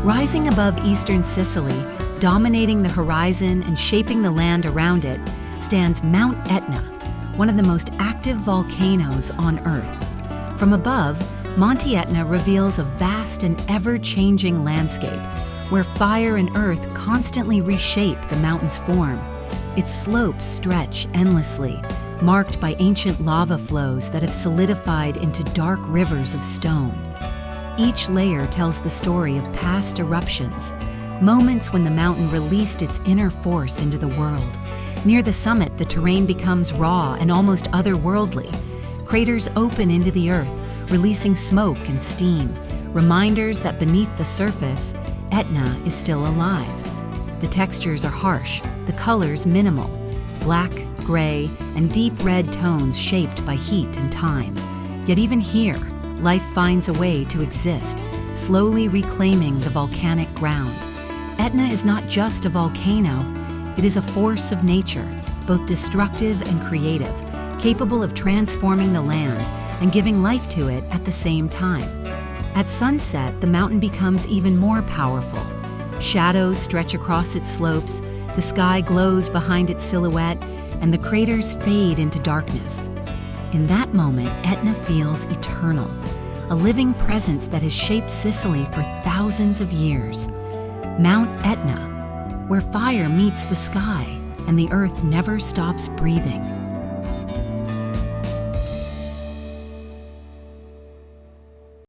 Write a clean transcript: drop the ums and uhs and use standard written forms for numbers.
Rising above eastern Sicily, dominating the horizon and shaping the land around it, stands Mount Etna, one of the most active volcanoes on Earth. From above, Monte Etna reveals a vast and ever-changing landscape where fire and earth constantly reshape the mountain's form. Its slopes stretch endlessly, marked by ancient lava flows that have solidified into dark rivers of stone. Each layer tells the story of past eruptions, moments when the mountain released its inner force into the world. Near the summit, the terrain becomes raw and almost otherworldly. Craters open into the earth, releasing smoke and steam, reminders that beneath the surface, Etna is still alive. The textures are harsh, the colors minimal, black, gray, and deep red tones shaped by heat and time. Yet even here, life finds a way to exist, slowly reclaiming the volcanic ground. Etna is not just a volcano, it is a force of nature, both destructive and creative, capable of transforming the land and giving life to it at the same time. At sunset, the mountain becomes even more powerful. Shadows stretch across its slopes, the sky glows behind its silhouette, and the craters fade into darkness. In that moment, Etna feels eternal, a living presence that has shaped Sicily for thousands of years. Mount Etna, where fire meets the sky and the earth never stops breathing.